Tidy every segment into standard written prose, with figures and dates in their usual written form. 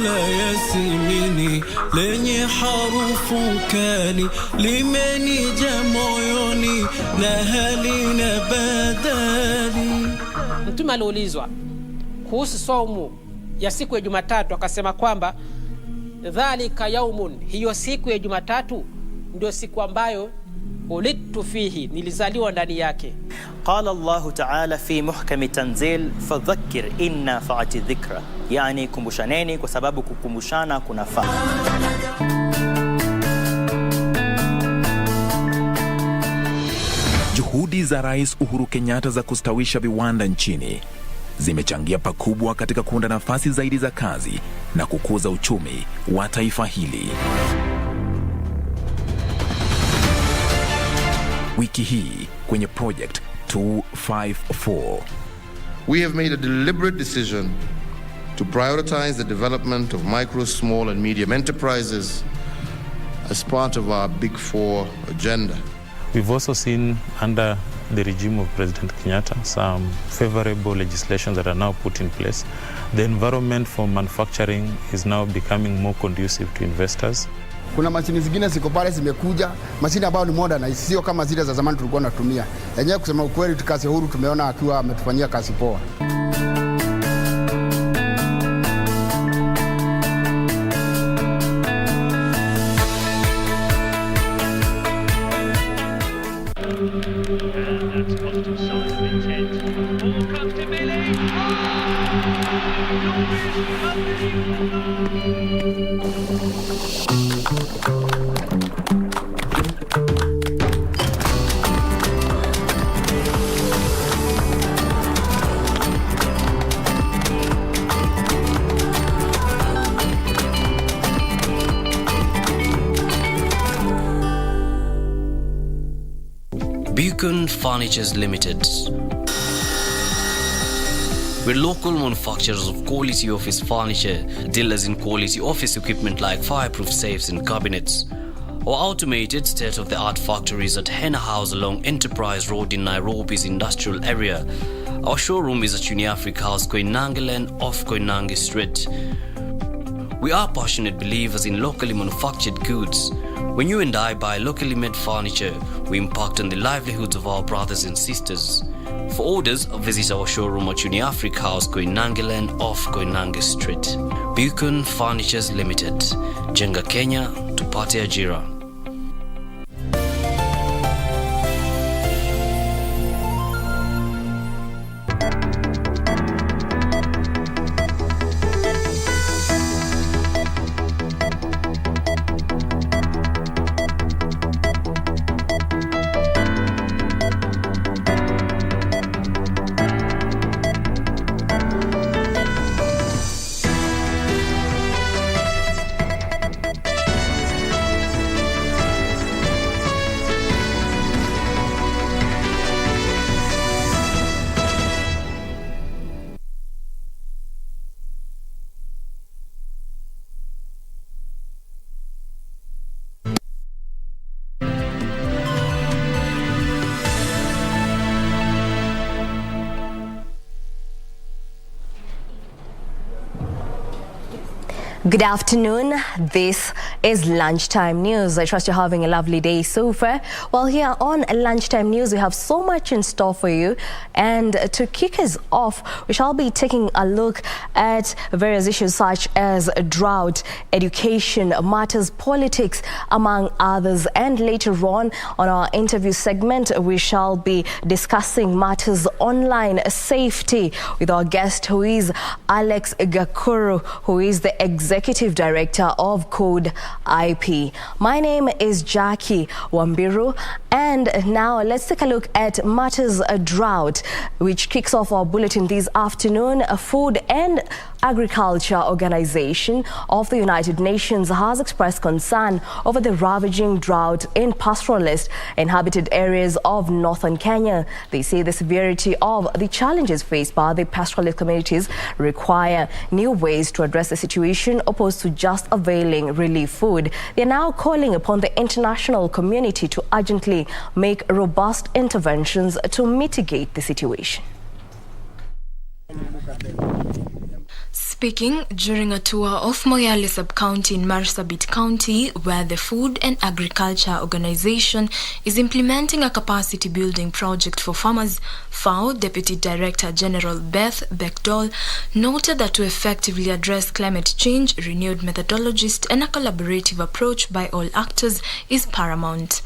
la yasimini lenye harufu kali limenija moyoni na halina badali. Mtume aliulizwa kuhusu saumu ya siku ya Jumatatu, akasema kwamba dhalika yaumun, hiyo siku ya Jumatatu ndio siku ambayo ulidtu fihi, nilizaliwa ndani yake. Qala Allahu ta'ala fi muhkami tanzil fadhakkir inna fa'ati dhikra, yani kumbushaneni kwa sababu kukumbushana kunafaa. Juhudi za Rais Uhuru Kenyatta za kustawisha viwanda nchini zimechangia pakubwa katika kuunda nafasi zaidi za kazi na kukuza uchumi wa taifa hili. Wiki hii kwenye Project 254, we have made a deliberate decision to prioritize the development of micro, small and medium enterprises as part of our Big Four agenda. We've also seen under the regime of President Kenyatta some favorable legislation that are now put in place. The environment for manufacturing is now becoming more conducive to investors. Kuna mashini zingine ziko pale zimekuja, mashini ambayo ni modern na sio kama zile za zamani tulikuwa tunatumia. Yenyewe kusema ukweli, kazi huru tumeona akiwa ametufanyia kazi poa. Beacon Furnitures Limited. We're local manufacturers of quality office furniture, dealers in quality office equipment like fireproof safes and cabinets. Our automated state-of-the-art factories at Henna House along Enterprise Road in Nairobi's industrial area. Our showroom is at Uniafrica House, Koinange Lane off Koinange Street. We are passionate believers in locally manufactured goods. When you and I buy locally made furniture, we impact on the livelihoods of our brothers and sisters. For orders, visit our showroom at Uniafrica House, Koinange Lane off Koinange Street. Beacon Furnitures Limited. Jenga Kenya, tupate ajira. Good afternoon. This is Lunchtime News. I trust you're having a lovely day so far. Well, here on Lunchtime News, we have so much in store for you. And to kick us off, we shall be taking a look at various issues such as drought, education, matters, politics, among others. And later on our interview segment, we shall be discussing matters online safety with our guest, who is Alex Gakuru, who is the Executive Director of Code IP. My name is Jackie Wambiru, and now let's take a look at matters drought, which kicks off our bulletin this afternoon. A Food and Agriculture Organization of the United Nations has expressed concern over the ravaging drought in pastoralist inhabited areas of northern Kenya. They say the severity of the challenges faced by the pastoralist communities require new ways to address the situation, opposed to just availing relief food. They are now calling upon the international community to urgently make robust interventions to mitigate the situation. Speaking during a tour of Moyale Sub-County in Marsabit County, where the Food and Agriculture Organization is implementing a capacity-building project for farmers, FAO Deputy Director General Beth Beckdall noted that to effectively address climate change, renewed methodologies and a collaborative approach by all actors is paramount.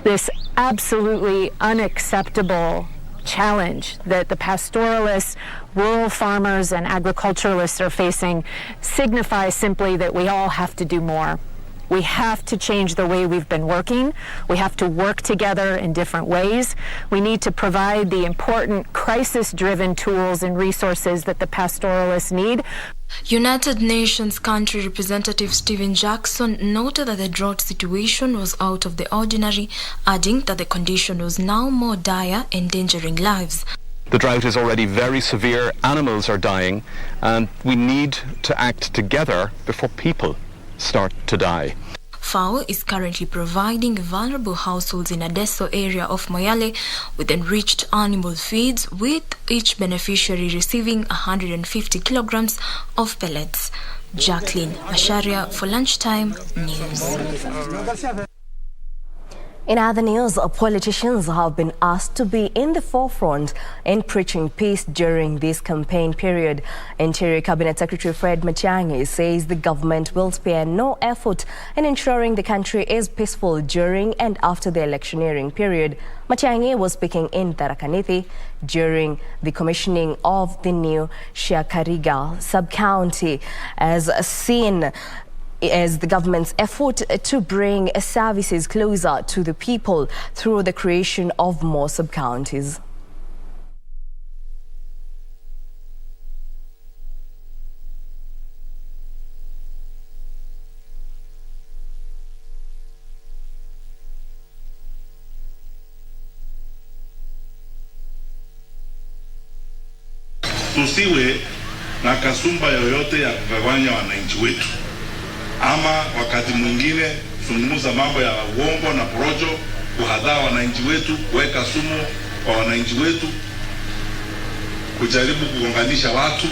This absolutely unacceptable challenge that the pastoralists, rural farmers, and agriculturalists are facing signifies simply that we all have to do more. We have to change the way we've been working. We have to work together in different ways. We need to provide the important crisis-driven tools and resources that the pastoralists need. United Nations Country Representative Stephen Jackson noted that the drought situation was out of the ordinary, adding that the condition was now more dire, endangering lives. The drought is already very severe, animals are dying, and we need to act together before people start to die. FAO is currently providing vulnerable households in Adesso area of Moyale with enriched animal feeds, with each beneficiary receiving 150 kilograms of pellets. Jacqueline Masharia for Lunchtime News. In other news, politicians have been asked to be in the forefront in preaching peace during this campaign period. Interior Cabinet Secretary Fred Matiang'i says the government will spare no effort in ensuring the country is peaceful during and after the electioneering period. Matiang'i was speaking in Tharaka-Nithi during the commissioning of the new Shiakariga sub-county as seen as the government's effort to bring services closer to the people through the creation of more sub-counties. Tusiwe na kasumba yoyote ya kugawanya wananchi wetu, ama wakati mwingine kuzungumza mambo ya uongo na porojo, kuhadaa wananchi wetu, kuweka sumu kwa wananchi wetu, kujaribu kugonganisha watu,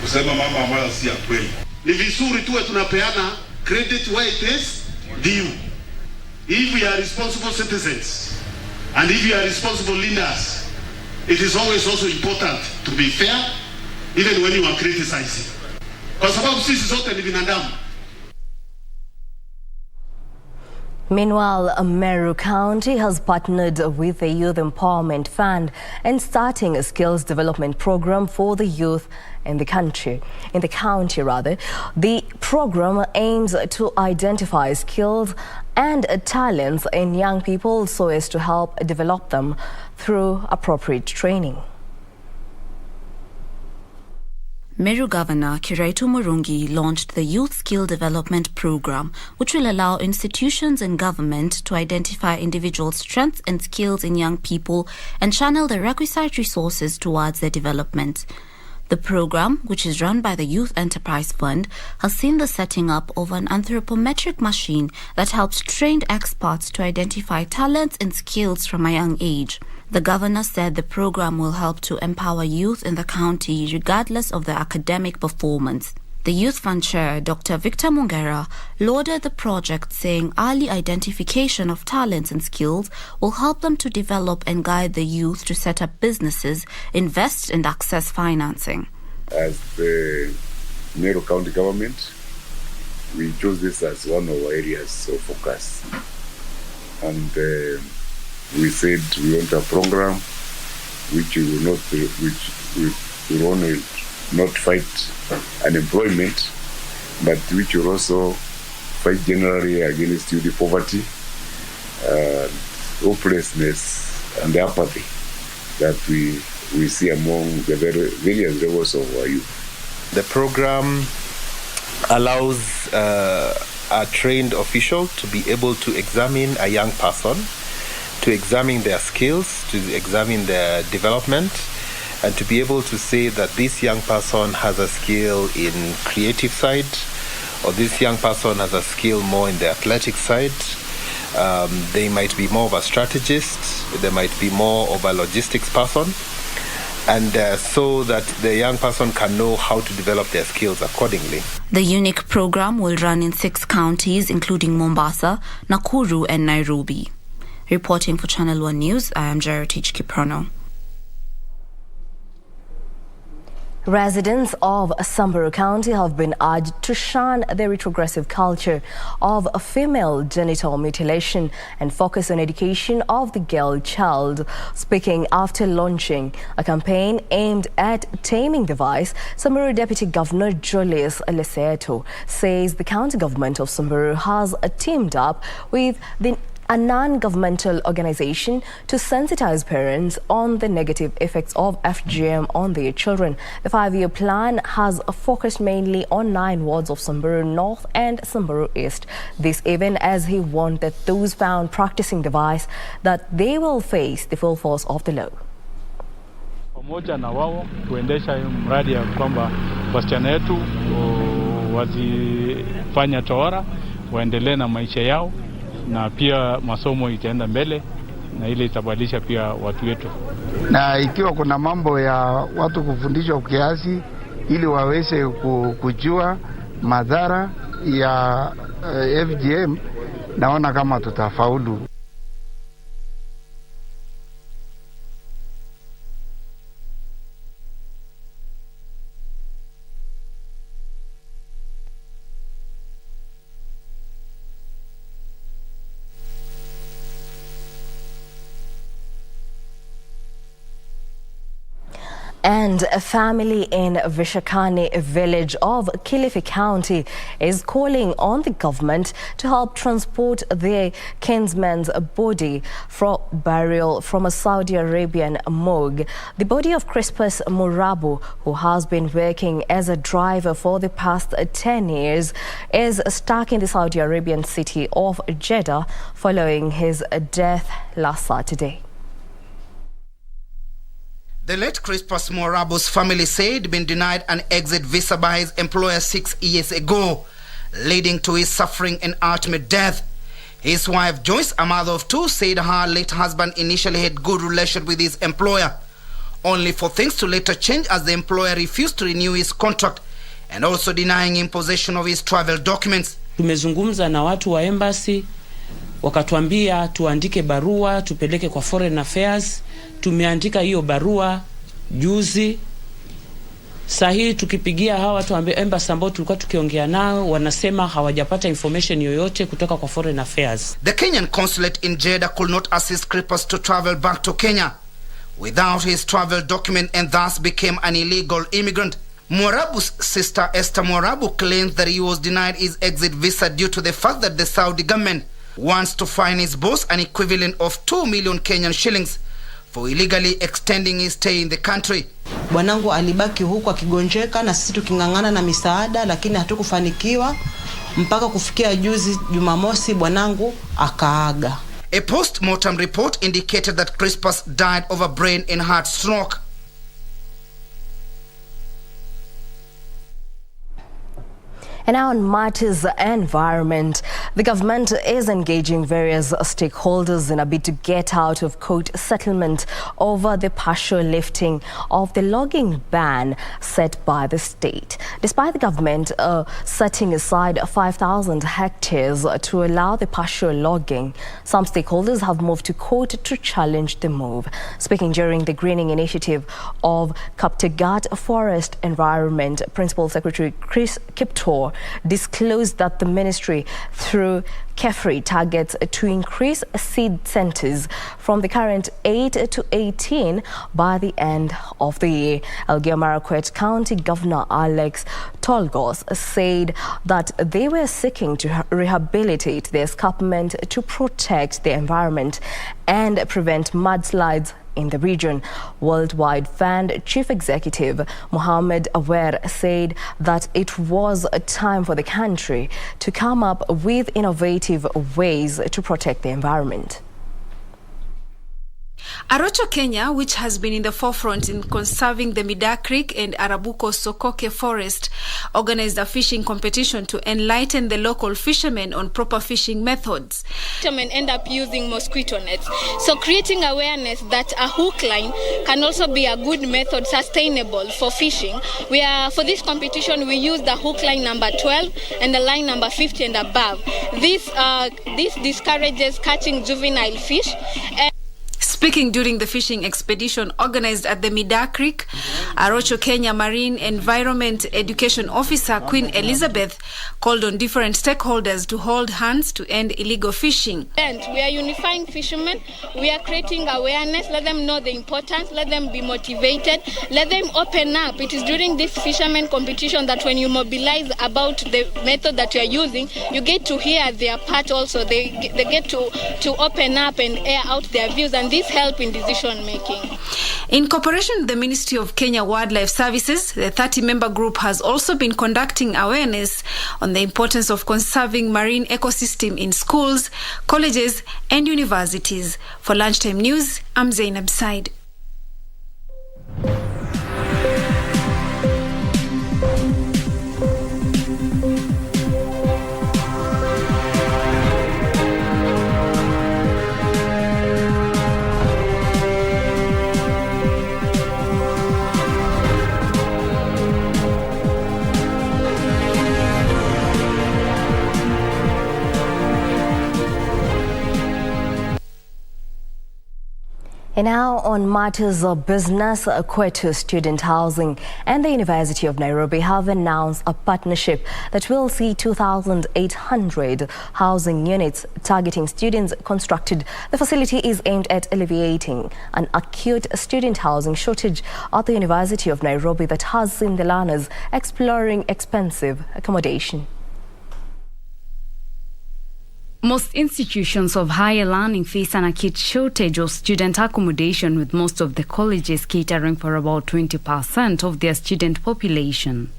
kusema mambo ambayo si ya kweli. Ni vizuri tuwe tunapeana credit where it is due. If we are responsible citizens and if we are responsible leaders, it is always also important to be fair even when you are criticizing. Kwa sababu sisi zote ni binadamu. Meanwhile, Meru County has partnered with the Youth Empowerment Fund in starting a skills development program for the youth in the county. The program aims to identify skills and talents in young people so as to help develop them through appropriate training. Meru Governor Kiraitu Murungi launched the Youth Skill Development Program, which will allow institutions and government to identify individual strengths and skills in young people and channel the requisite resources towards their development. The program, which is run by the Youth Enterprise Fund, has seen the setting up of an anthropometric machine that helps trained experts to identify talents and skills from a young age. The governor said the program will help to empower youth in the county regardless of their academic performance. The Youth Fund Chair, Dr. Victor Mungera, lauded the project, saying early identification of talents and skills will help them to develop and guide the youth to set up businesses, invest and access financing. As the Meru County government, we chose this as one of our areas of focus. And we said we want a program which will only not fight unemployment, but which will also fight generally against youth poverty, hopelessness, and apathy that we see among the various levels of our youth. The program allows a trained official to be able to examine a young person, to examine their skills, to examine their development, and to be able to say that this young person has a skill in creative side, or this young person has a skill more in the athletic side. They might be more of a strategist, they might be more of a logistics person. and so that the young person can know how to develop their skills accordingly. The unique program will run in 6 counties, including Mombasa, Nakuru, and Nairobi. Reporting for Channel 1 News, I am Jaritic Kiprono. Residents of Samburu County have been urged to shun the retrogressive culture of female genital mutilation and focus on education of the girl child. Speaking after launching a campaign aimed at taming the vice, Samburu Deputy Governor Julius Leseto says the county government of Samburu has teamed up with a non-governmental organization to sensitize parents on the negative effects of FGM on their children. The 5-year plan has focused mainly on 9 wards of Samburu North and Samburu East. This even as he warned that those found practicing the vice that they will face the full force of the law. Pamoja na wao kuendesha mradi ya kwamba wasichana wetu wasifanya tohara, waendelee na maisha yao, na pia masomo itaenda mbele na ile itabadilisha pia watu wetu. Na ikiwa kuna mambo ya watu kufundishwa kiasi ili waweze kujua madhara ya FGM, naona kama tutafaulu. And a family in Vishakani village of Kilifi County is calling on the government to help transport their kinsman's body for burial from a Saudi Arabian morgue. The body of Crispus Murabu, who has been working as a driver for the past 10 years, is stuck in the Saudi Arabian city of Jeddah following his death last Saturday. The late Crispus Morabu's family said he'd been denied an exit visa by his employer 6 years ago, leading to his suffering and ultimate death. His wife Joyce, a mother of 2, said her late husband initially had good relation with his employer, only for things to later change as the employer refused to renew his contract and also denying him possession of his travel documents. Tumezungumza na watu wa embassy, wakatuambia tuandike barua tupeleke kwa Foreign Affairs. Tumeandika hiyo barua juzi. Sahi tukipigia hawa watu embassy ambao tulikuwa tukiongea nao, wanasema hawajapata information yoyote kutoka kwa Foreign Affairs. The Kenyan consulate in Jeddah could not assist Crispus to travel back to Kenya without his travel document and thus became an illegal immigrant. Morabu's sister Esther Morabu claims that he was denied his exit visa due to the fact that the Saudi government wants to fine his boss an equivalent of 2 million Kenyan shillings for illegally extending his stay in the country. Bwanangu alibaki huku akigonjeka na sisi tukingangana na misaada, lakini hatukufanikiwa mpaka kufikia juzi Jumamosi bwanangu akaaga. A post-mortem report indicated that Crispus died of a brain and heart stroke. And now on matters environment, the government is engaging various stakeholders in a bid to get out of court settlement over the partial lifting of the logging ban set by the state. Despite the government setting aside 5,000 hectares to allow the partial logging, some stakeholders have moved to court to challenge the move. Speaking during the greening initiative of Kaptagat Forest Environment, Principal Secretary Chris Kiptor disclosed that the ministry through KEFRI targets to increase seed centers from the current 8 to 18 by the end of the year. Elgeyo-Marakwet County Governor Alex Tolgos said that they were seeking to rehabilitate the escarpment to protect the environment and prevent mudslides in the region. Worldwide Fund Chief Executive Mohammed Awer said that it was a time for the country to come up with innovative ways to protect the environment. Arocho, Kenya, which has been in the forefront in conserving the Mida Creek and Arabuko Sokoke forest, organized a fishing competition to enlighten the local fishermen on proper fishing methods. Fishermen end up using mosquito nets. So creating awareness that a hook line can also be a good method, sustainable for fishing. For this competition, we use the hook line number 12 and the line number 50 and above. This discourages catching juvenile fish. Speaking during the fishing expedition organized at the Mida Creek, Arocho, Kenya Marine Environment Education Officer Queen Elizabeth called on different stakeholders to hold hands to end illegal fishing. And we are unifying fishermen, we are creating awareness, let them know the importance, let them be motivated, let them open up. It is during this fishermen competition that when you mobilize about the method that you are using, you get to hear their part also. They get to open up and air out their views, and this help in decision making. In cooperation with the Ministry of Kenya Wildlife Services, the 30-member group has also been conducting awareness on the importance of conserving marine ecosystem in schools, colleges and universities. For Lunchtime News, I'm Zainab Said. And now on matters of business, Kwetu Student Housing and the University of Nairobi have announced a partnership that will see 2,800 housing units targeting students constructed. The facility is aimed at alleviating an acute student housing shortage at the University of Nairobi that has seen the learners exploring expensive accommodation. Most institutions of higher learning face an acute shortage of student accommodation, with most of the colleges catering for about 20% of their student population.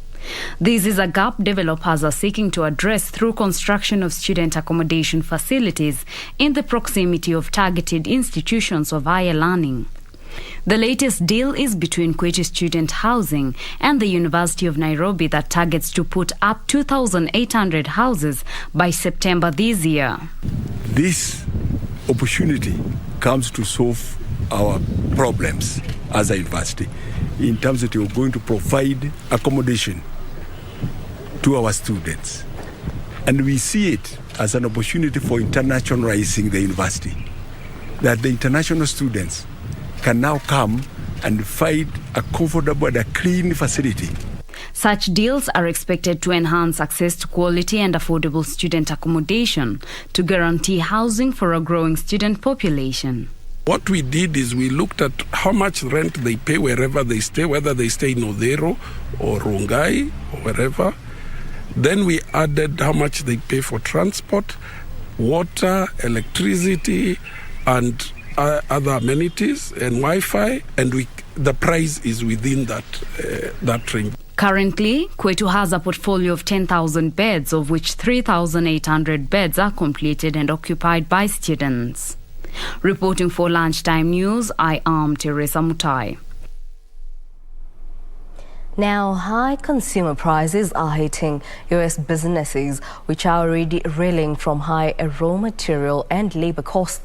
This is a gap developers are seeking to address through construction of student accommodation facilities in the proximity of targeted institutions of higher learning. The latest deal is between Kwetu Student Housing and the University of Nairobi that targets to put up 2,800 houses by September this year. This opportunity comes to solve our problems as a university in terms that you're going to provide accommodation to our students. And we see it as an opportunity for internationalizing the university, that the international students can now come and find a comfortable and a clean facility. Such deals are expected to enhance access to quality and affordable student accommodation to guarantee housing for a growing student population. What we did is we looked at how much rent they pay wherever they stay, whether they stay in Odero or Rongai or wherever. Then we added how much they pay for transport, water, electricity, and other amenities and Wi-Fi, and the price is within that range. Currently, Kwetu has a portfolio of 10,000 beds, of which 3,800 beds are completed and occupied by students. Reporting for Lunchtime News, I am Teresa Mutai. Now, high consumer prices are hitting U.S. businesses, which are already reeling from high raw material and labor costs,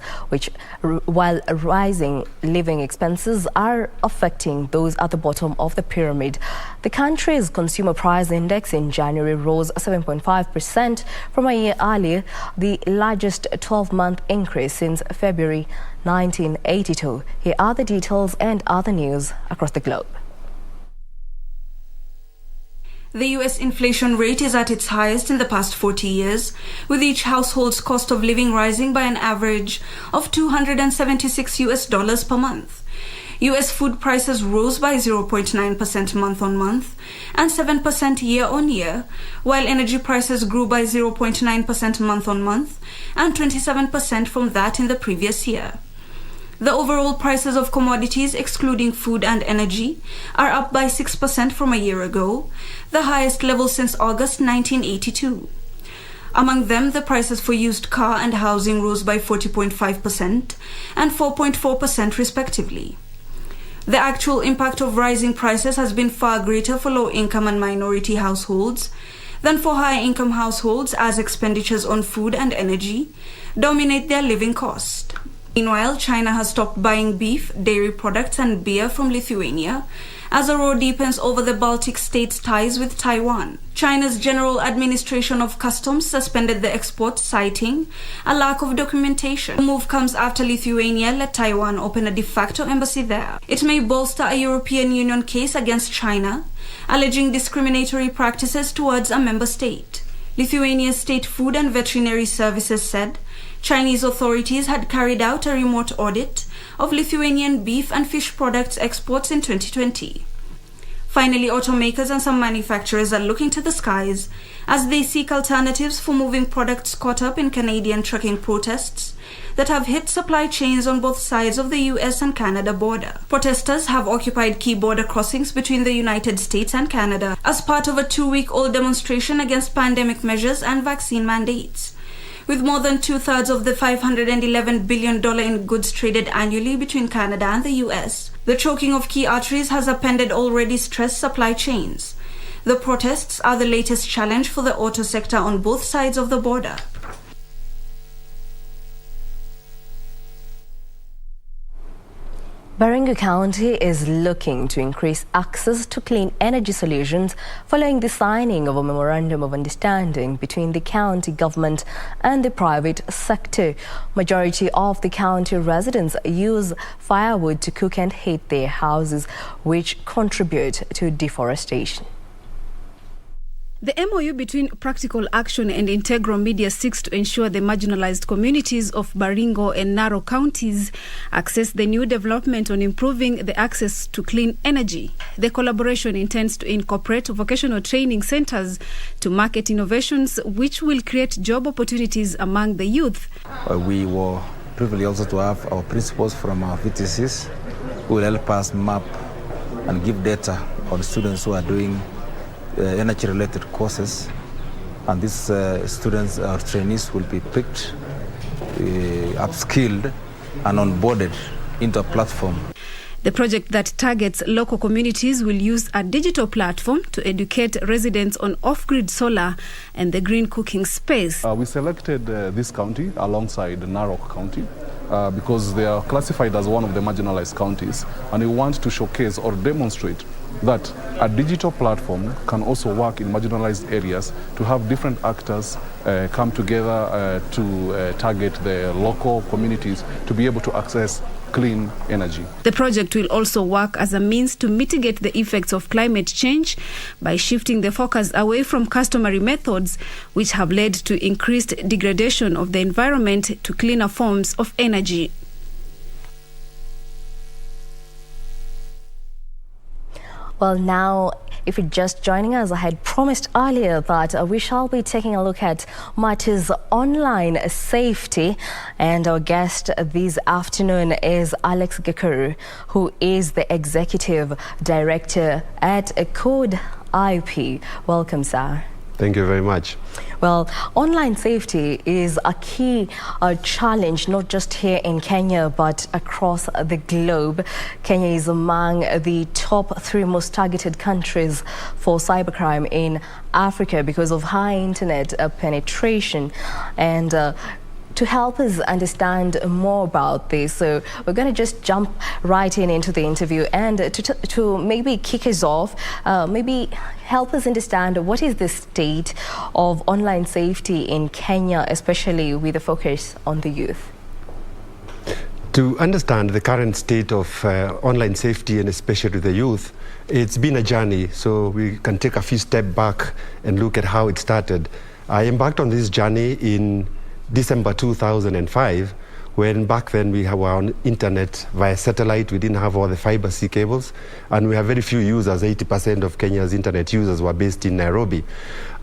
while rising living expenses are affecting those at the bottom of the pyramid. The country's consumer price index in January rose 7.5% from a year earlier, the largest 12-month increase since February 1982. Here are the details and other news across the globe. The U.S. inflation rate is at its highest in the past 40 years, with each household's cost of living rising by an average of $276 per month. U.S. food prices rose by 0.9% month-on-month and 7% year-on-year, while energy prices grew by 0.9% month-on-month and 27% from that in the previous year. The overall prices of commodities, excluding food and energy, are up by 6% from a year ago, the highest level since August 1982. Among them, the prices for used car and housing rose by 40.5% and 4.4% respectively. The actual impact of rising prices has been far greater for low-income and minority households than for high-income households, as expenditures on food and energy dominate their living cost. Meanwhile, China has stopped buying beef, dairy products and beer from Lithuania as a row deepens over the Baltic states' ties with Taiwan. China's General Administration of Customs suspended the export, citing a lack of documentation. The move comes after Lithuania let Taiwan open a de facto embassy there. It may bolster a European Union case against China, alleging discriminatory practices towards a member state. Lithuania's State Food and Veterinary Services said Chinese authorities had carried out a remote audit of Lithuanian beef and fish products exports in 2020. Finally, automakers and some manufacturers are looking to the skies as they seek alternatives for moving products caught up in Canadian trucking protests that have hit supply chains on both sides of the US and Canada border. Protesters have occupied key border crossings between the United States and Canada as part of a 2-week-old demonstration against pandemic measures and vaccine mandates. With more than 2/3 of the $511 billion in goods traded annually between Canada and the US, the choking of key arteries has upended already stressed supply chains. The protests are the latest challenge for the auto sector on both sides of the border. Wambiru County is looking to increase access to clean energy solutions following the signing of a memorandum of understanding between the county government and the private sector. Majority of the county residents use firewood to cook and heat their houses, which contribute to deforestation. The MOU between Practical Action and Integral Media seeks to ensure the marginalized communities of Baringo and Narok counties access the new development on improving the access to clean energy. The collaboration intends to incorporate vocational training centers to market innovations which will create job opportunities among the youth. We were privileged also to have our principals from our VTCs who will help us map and give data on students who are doing energy-related courses, and these students or trainees will be picked, upskilled and onboarded into a platform. The project that targets local communities will use a digital platform to educate residents on off-grid solar and the green cooking space. We selected this county alongside Narok County because they are classified as one of the marginalized counties, and we want to showcase or demonstrate that a digital platform can also work in marginalized areas to have different actors come together to target the local communities to be able to access clean energy. The project will also work as a means to mitigate the effects of climate change by shifting the focus away from customary methods which have led to increased degradation of the environment to cleaner forms of energy. Well, now, if you're just joining us, I had promised earlier that we shall be taking a look at matters online safety, and our guest this afternoon is Alex Gakuru, who is the Executive Director at Code IP. Welcome, sir. Thank you very much. Well, online safety is a key challenge, not just here in Kenya, but across the globe. Kenya is among the top 3 most targeted countries for cybercrime in Africa because of high internet penetration. And to help us understand more about this, so we're going to just jump right into the interview, and to maybe kick us off, maybe help us understand what is the state of online safety in Kenya, especially with a focus on the youth. To understand the current state of online safety, and especially the youth, it's been a journey, so we can take a few steps back and look at how it started. I embarked on this journey in December 2005, when back then we were on internet via satellite. We didn't have all the fiber C cables, and we have very few users. 80% of Kenya's internet users were based in Nairobi.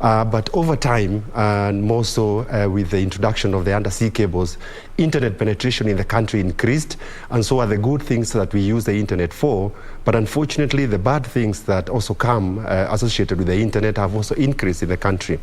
But over time, and more so with the introduction of the undersea cables, internet penetration in the country increased, and so are the good things that we use the internet for. But unfortunately, the bad things that also come associated with the internet have also increased in the country.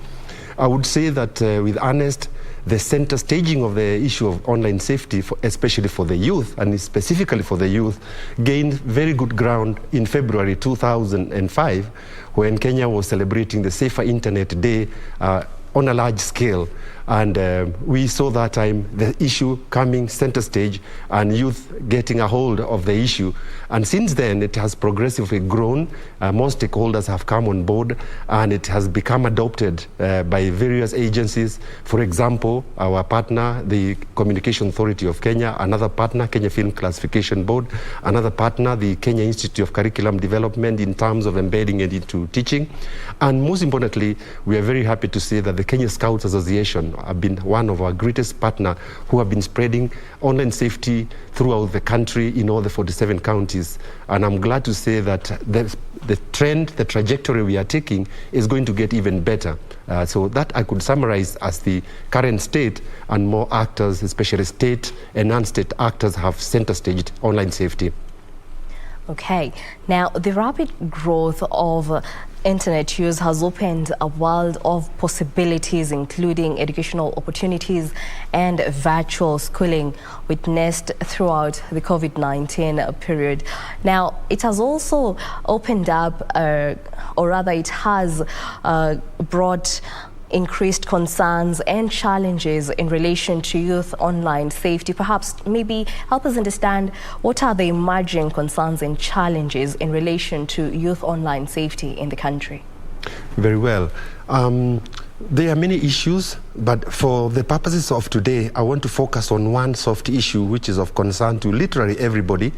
I would say that with Ernest, the center staging of the issue of online safety, especially for the youth, and specifically for the youth, gained very good ground in February 2005, when Kenya was celebrating the Safer Internet Day on a large scale. And we saw that time the issue coming center stage and youth getting a hold of the issue. And since then, it has progressively grown. More stakeholders have come on board, and it has become adopted by various agencies. For example, our partner, the Communication Authority of Kenya, another partner, Kenya Film Classification Board, another partner, the Kenya Institute of Curriculum Development, in terms of embedding it into teaching. And most importantly, we are very happy to say that the Kenya Scouts Association have been one of our greatest partners who have been spreading online safety throughout the country in all the 47 counties. And I'm glad to say that the trend, the trajectory we are taking is going to get even better. So that I could summarize as the current state, and more actors, especially state and non-state actors, have center staged online safety. Okay, now the rapid growth of internet use has opened a world of possibilities, including educational opportunities and virtual schooling witnessed throughout the COVID-19 period. Now, it has also opened up, or rather it has brought increased concerns and challenges in relation to youth online safety. Perhaps maybe help us understand what are the emerging concerns and challenges in relation to youth online safety in the country. Very well. There are many issues, but for the purposes of today, I want to focus on one soft issue which is of concern to literally everybody,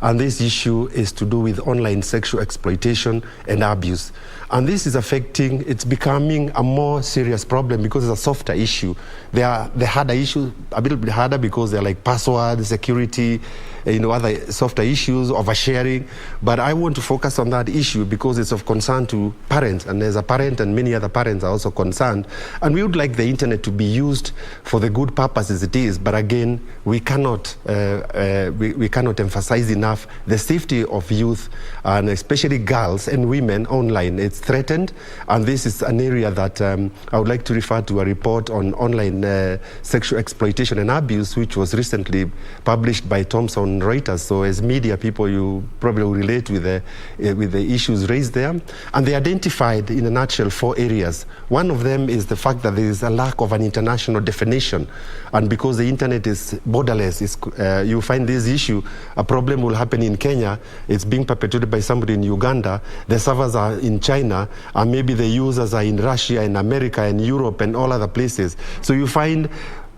and this issue is to do with online sexual exploitation and abuse. And this is affecting, it's becoming a more serious problem because it's a softer issue. The harder issues, a little bit harder because they're like password, security, other softer issues, oversharing. But I want to focus on that issue because it's of concern to parents, and as a parent and many other parents are also concerned. And we would like the internet to be used for the good purposes it is, but again, we cannot emphasize enough the safety of youth, and especially girls and women online. It's threatened, and this is an area that I would like to refer to a report on online sexual exploitation and abuse, which was recently published by Thomson Reuters. So as media people, you probably will relate with the issues raised there. And they identified, in a nutshell, 4 areas. One of them is the fact that there is a lack of an international definition. And because the internet is borderless, you find this issue, a problem will happen in Kenya, it's being perpetuated by somebody in Uganda, the servers are in China, and maybe the users are in Russia and America and Europe and all other places. So you find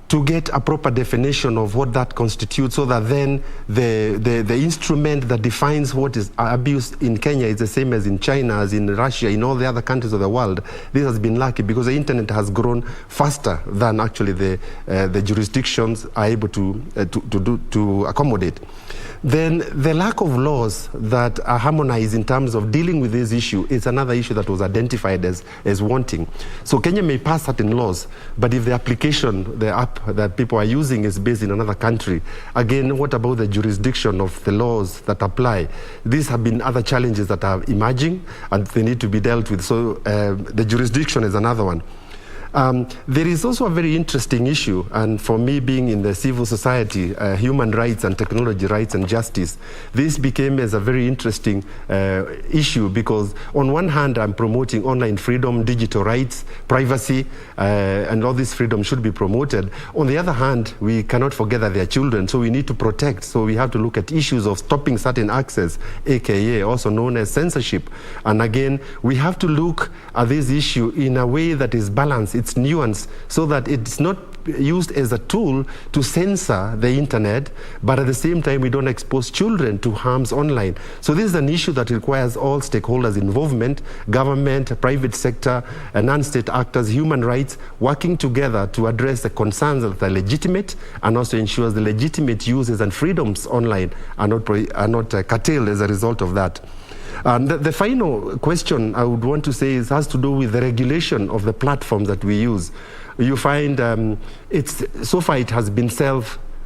to get a proper definition of what that constitutes, so that then the instrument that defines what is abuse in Kenya is the same as in China, as in Russia, in all the other countries of the world. This has been lucky because the internet has grown faster than actually the jurisdictions are able to accommodate. Then the lack of laws that are harmonized in terms of dealing with this issue is another issue that was identified as wanting. So Kenya may pass certain laws, but if the application, the app that people are using is based in another country, again, what about the jurisdiction of the laws that apply? These have been other challenges that are emerging, and they need to be dealt with. So the jurisdiction is another one. There is also a very interesting issue, and for me, being in the civil society, human rights and technology rights and justice, this became as a very interesting issue, because on one hand, I'm promoting online freedom, digital rights, privacy, and all this freedom should be promoted. On the other hand, we cannot forget that they are children, so we need to protect. So we have to look at issues of stopping certain access, aka also known as censorship. And again, we have to look at this issue in a way that is balanced. It's nuanced, so that it's not used as a tool to censor the internet, but at the same time we don't expose children to harms online. So this is an issue that requires all stakeholders' involvement, government, private sector, non-state actors, human rights, working together to address the concerns that are legitimate, and also ensures the legitimate uses and freedoms online are not curtailed as a result of that. And the final question I would want to say has to do with the regulation of the platforms that we use. You find so far it has been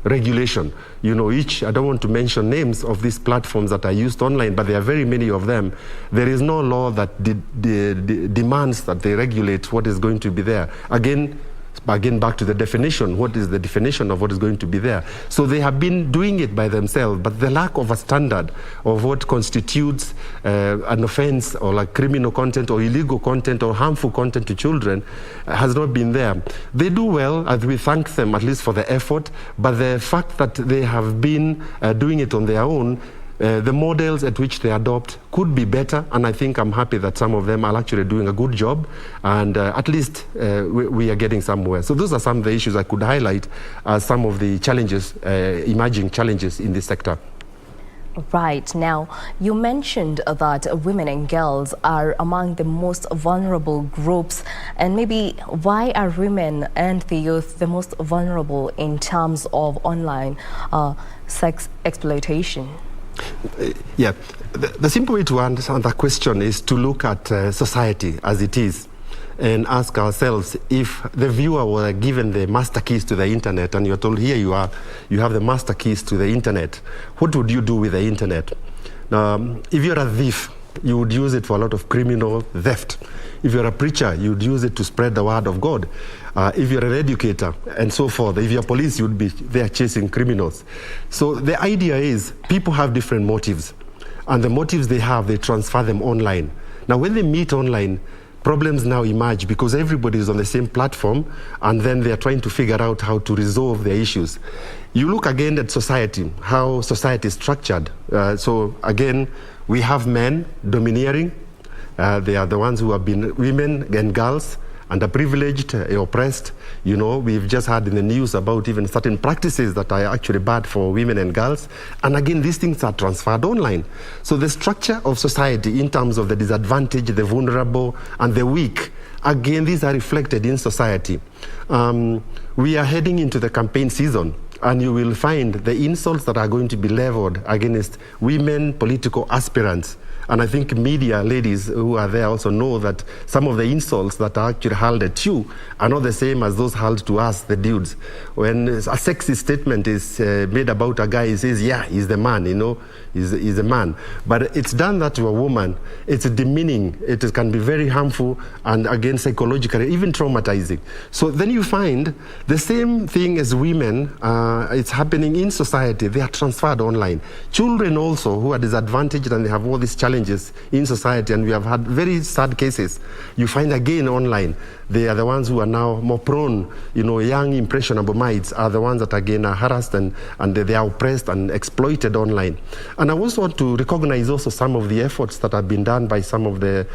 regulation. You know, I don't want to mention names of these platforms that are used online, but there are very many of them. There is no law that demands that they regulate what is going to be there. Again, back to the definition. What is the definition of what is going to be there? So they have been doing it by themselves, but the lack of a standard of what constitutes an offense or like criminal content or illegal content or harmful content to children has not been there. They do well, and we thank them at least for the effort, but the fact that they have been doing it on their own, the models at which they adopt could be better, and I think I'm happy that some of them are actually doing a good job, and at least we are getting somewhere. So those are some of the issues I could highlight as some of the challenges, emerging challenges in this sector. Right. Now, you mentioned that women and girls are among the most vulnerable groups, and maybe why are women and the youth the most vulnerable in terms of online sex exploitation? Yeah, the simple way to answer that question is to look at society as it is and ask ourselves, if the viewer were given the master keys to the internet and you're told, here you are, you have the master keys to the internet, what would you do with the internet? If you're a thief, you would use it for a lot of criminal theft. If you're a preacher, you'd use it to spread the word of God. If you're an educator and so forth, if you're police, you'd be there chasing criminals. So the idea is people have different motives, and the motives they have, they transfer them online. Now, when they meet online, problems now emerge because everybody is on the same platform, and then they're trying to figure out how to resolve their issues. You look again at society, how society is structured. So again, we have men domineering. They are the ones who have been women and girls, underprivileged, oppressed. You know, we've just had in the news about even certain practices that are actually bad for women and girls. And again, these things are transferred online. So the structure of society in terms of the disadvantaged, the vulnerable, and the weak, again, these are reflected in society. We are heading into the campaign season, and you will find the insults that are going to be leveled against women political aspirants. And I think media ladies who are there also know that some of the insults that are actually hurled at you are not the same as those hurled to us, the dudes. When a sexist statement is made about a guy, he says, yeah, he's the man, you know, he's a man. But it's done that to a woman, it's demeaning, it can be very harmful, and again, psychologically, even traumatizing. So then you find the same thing as women, it's happening in society, they are transferred online. Children also, who are disadvantaged and they have all these challenges in society, and we have had very sad cases. You find again online, they are the ones who are now more prone, you know, young impressionable minds are the ones that again are harassed and they are oppressed and exploited online. And I also want to recognize also some of the efforts that have been done by some of the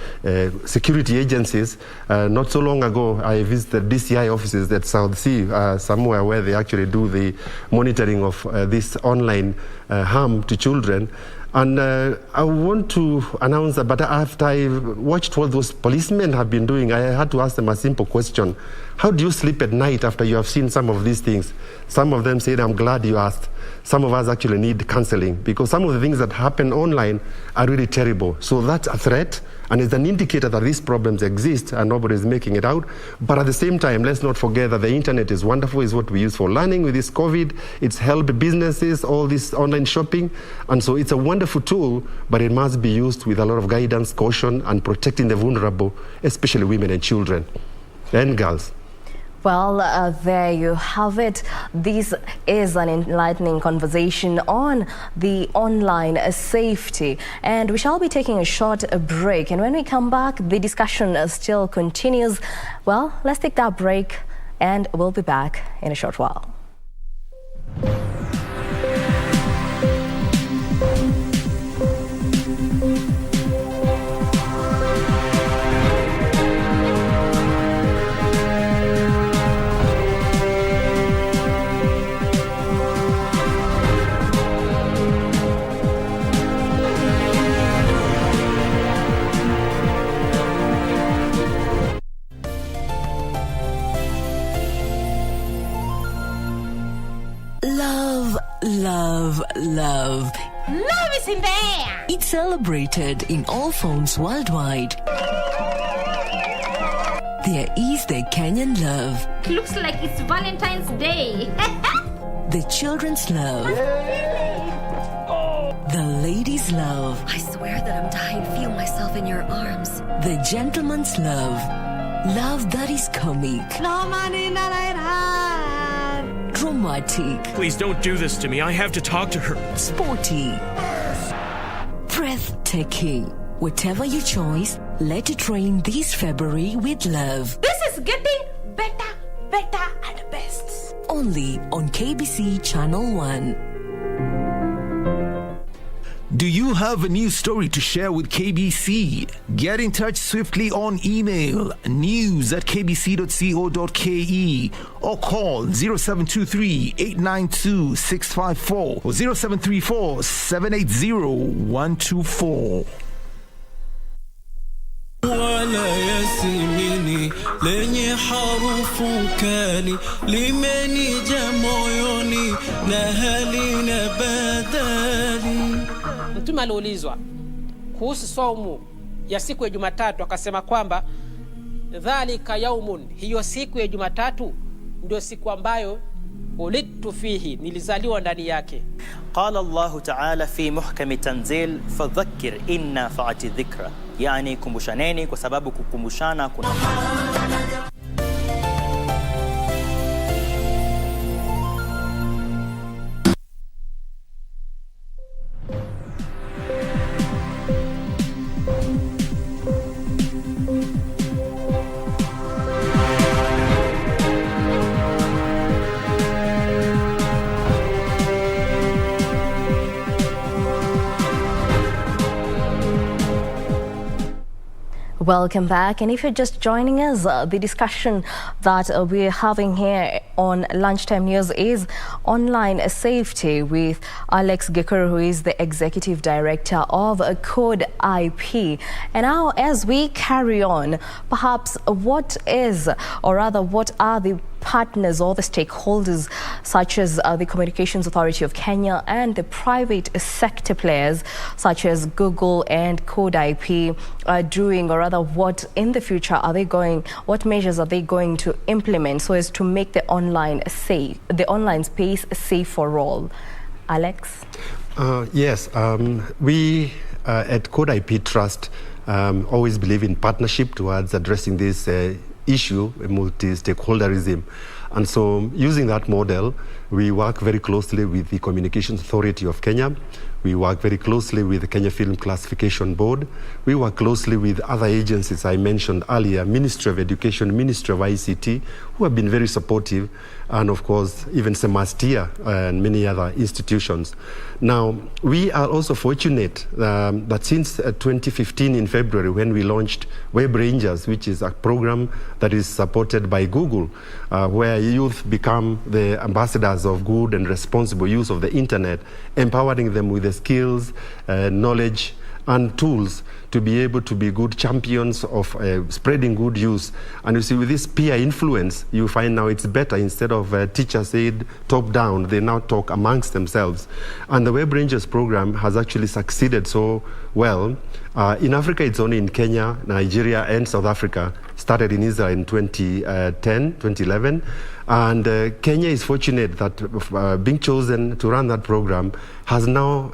security agencies. Not so long ago, I visited DCI offices at South Sea, somewhere where they actually do the monitoring of this online harm to children. And I want to announce that, but after I watched what those policemen have been doing, I had to ask them a simple question. How do you sleep at night after you have seen some of these things? Some of them said, I'm glad you asked. Some of us actually need counseling because some of the things that happen online are really terrible. So that's a threat, and it's an indicator that these problems exist and nobody is making it out. But at the same time, let's not forget that the internet is wonderful. It's what we use for learning with this COVID. It's helped businesses, all this online shopping. And so it's a wonderful tool, but it must be used with a lot of guidance, caution, and protecting the vulnerable, especially women and children and girls. Well, there you have it. This is an enlightening conversation on the online safety. And we shall be taking a short break. And when we come back, the discussion still continues. Well, let's take that break and we'll be back in a short while. Love, love. Love is in the air. It's celebrated in all phones worldwide. There is the Kenyan love. Looks like it's Valentine's Day. The children's love. The ladies' love. I swear that I'm dying. Feel myself in your arms. The gentleman's love. Love that is comic. Dramatic. Please don't do this to me. I have to talk to her. Sporty. Breathtaking. Whatever your choice, let it rain this February with love. This is getting better and best. Only on KBC Channel 1. Do you have a news story to share with KBC? Get in touch swiftly on email news@kbc.co.ke or call 0723 892 654 or 0734 780 124. wala yasimini lenye harufu kali limenija moyoni na halina badali. Mtume aliulizwa kuhusu saumu ya siku ya Jumatatu, akasema kwamba dhalika yaumun, hiyo siku ya Jumatatu ndio siku ambayo ulidtu fihi, nilizaliwa ndani yake. Qala Allahu ta'ala fi muhkami tanzil fadhakkir inna fa'ati dhikra, yani kumbushaneni kwa sababu kukumbushana kuna Welcome back, and if you're just joining us, the discussion that we're having here on Lunchtime News is online safety with Alex Gekuru, who is the Executive Director of Code IP. And now, as we carry on, perhaps what are the partners or the stakeholders such as the Communications Authority of Kenya and the private sector players such as Google and Code IP are doing, or rather what in the future what measures are they going to implement so as to make the online space safe for all? Alex? Yes, we at Code IP Trust always believe in partnership towards addressing this issue, multi-stakeholderism. And so using that model, we work very closely with the Communications Authority of Kenya. We work very closely with the Kenya Film Classification Board. We work closely with other agencies I mentioned earlier, Ministry of Education, Ministry of ICT, who have been very supportive, and of course, even Semastia and many other institutions. Now, we are also fortunate that since 2015 in February, when we launched Web Rangers, which is a program that is supported by Google, where youth become the ambassadors of good and responsible use of the internet, empowering them with the skills, knowledge, and tools to be able to be good champions of spreading good use. And you see, with this peer influence, you find now it's better. Instead of teachers aid top down, they now talk amongst themselves. And the Web Rangers program has actually succeeded so well. In Africa, it's only in Kenya, Nigeria, and South Africa. Started in Israel in 2011. And Kenya is fortunate that being chosen to run that program has now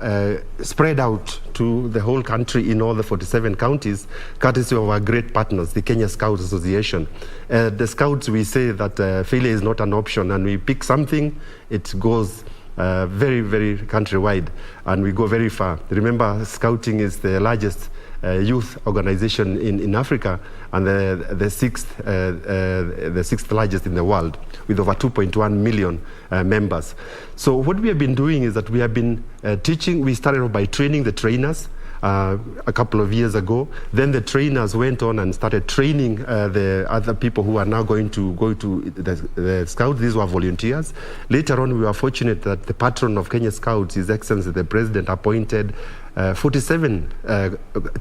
spread out to the whole country in all the 47 counties, courtesy of our great partners, the Kenya Scouts Association. The Scouts, we say that failure is not an option, and we pick something, it goes very, very countrywide, and we go very far. Remember, Scouting is the largest youth organization in Africa, and the sixth largest in the world, with over 2.1 million members. So what we have been doing is that we have been teaching. We started off by training the trainers a couple of years ago. Then the trainers went on and started training the other people who are now going to go to the Scouts. These were volunteers. Later on, we were fortunate that the patron of Kenya Scouts, His Excellency the President, appointed 47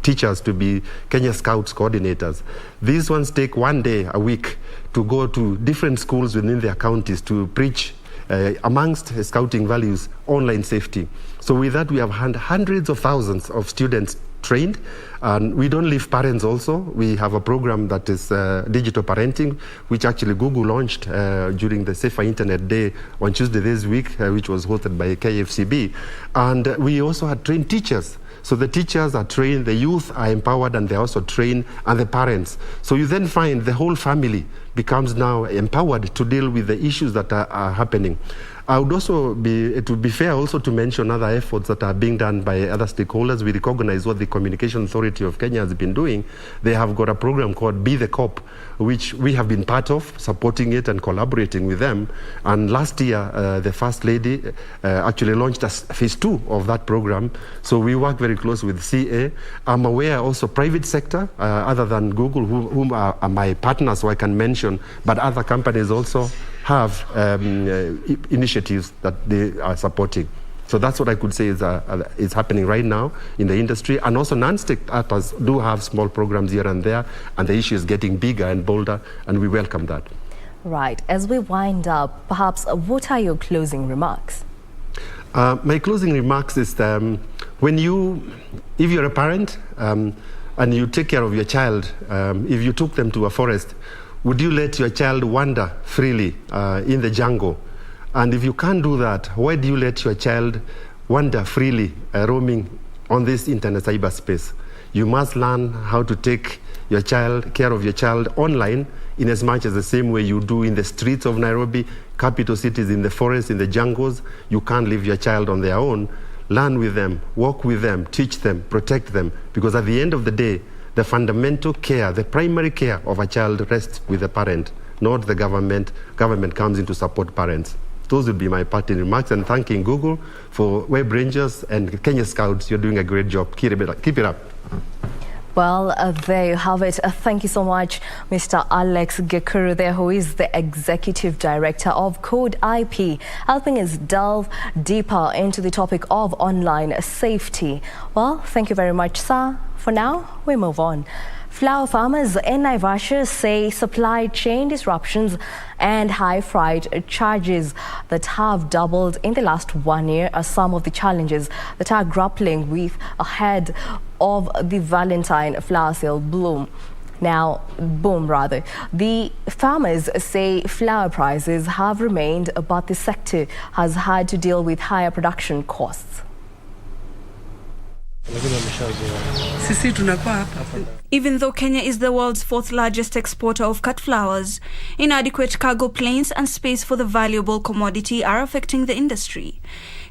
teachers to be Kenya Scouts coordinators. These ones take one day a week to go to different schools within their counties to preach amongst Scouting values, online safety. So with that, we have had hundreds of thousands of students trained. And we don't leave parents also. We have a program that is digital parenting, which actually Google launched during the Safer Internet Day on Tuesday this week, which was hosted by KFCB. And we also had trained teachers. So the teachers are trained, the youth are empowered, and they're also trained, and the parents. So you then find the whole family becomes now empowered to deal with the issues that are happening. It would be fair also to mention other efforts that are being done by other stakeholders. We recognize what the Communication Authority of Kenya has been doing. They have got a program called Be the Cop, which we have been part of, supporting it and collaborating with them. And last year, the First Lady actually launched phase 2 of that program. So we work very close with CA. I'm aware also private sector, other than Google, whom are my partners, so I can mention, but other companies also have initiatives that they are supporting. So that's what I could say is happening right now in the industry. And also non-state actors do have small programs here and there, and the issue is getting bigger and bolder, and we welcome that. Right. As we wind up, perhaps what are your closing remarks? My closing remarks is if you're a parent and you take care of your child, if you took them to a forest, would you let your child wander freely in the jungle? And if you can't do that, why do you let your child wander freely roaming on this internet cyberspace? You must learn how to take care of your child online in as much as the same way you do in the streets of Nairobi, capital cities, in the forests, in the jungles. You can't leave your child on their own. Learn with them, walk with them, teach them, protect them, because at the end of the day, the fundamental care, the primary care of a child rests with the parent, not the government. Government comes in to support parents. Those would be my parting remarks, and thanking Google for Web Rangers and Kenya Scouts. You're doing a great job. Keep it up. Well, there you have it. Thank you so much, Mr. Alex Gekuru there, who is the Executive Director of Code IP, helping us delve deeper into the topic of online safety. Well, thank you very much, sir. For now, we move on. Flour farmers in Naivasha say supply chain disruptions and high freight charges that have doubled in the last 1 year are some of the challenges that are grappling with ahead of the Valentine flour sale boom. The farmers say flour prices have remained, but the sector has had to deal with higher production costs. Even though Kenya is the world's 4th largest exporter of cut flours, inadequate cargo planes and space for the valuable commodity are affecting the industry.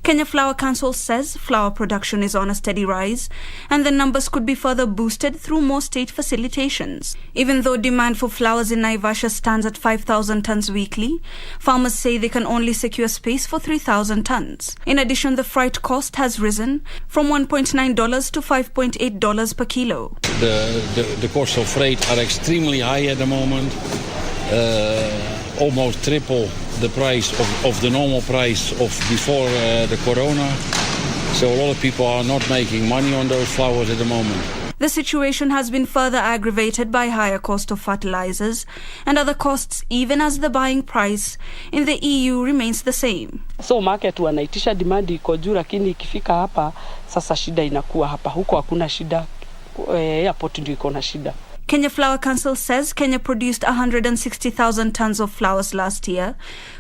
Kenya Flour Council says flour production is on a steady rise, and the numbers could be further boosted through more state facilitations. Even though demand for flours in Naivasha stands at 5,000 tons weekly, farmers say they can only secure space for 3,000 tons. In addition, the freight cost has risen from $1.9 to $5.8 per kilo. The cost of freight are extremely high at the moment, almost triple the price of the normal price of before the corona. So a lot of people are not making money on those flours at the moment. The situation has been further aggravated by higher cost of fertilizers and other costs, even as the buying price in the EU remains the same. So market wanaitisha demand iko juu, lakini ikifika hapa sasa shida inakuwa hapa, huko hakuna shida, airport ndio iko na shida. Kenya Flour Council says Kenya produced 160,000 tons of flours last year,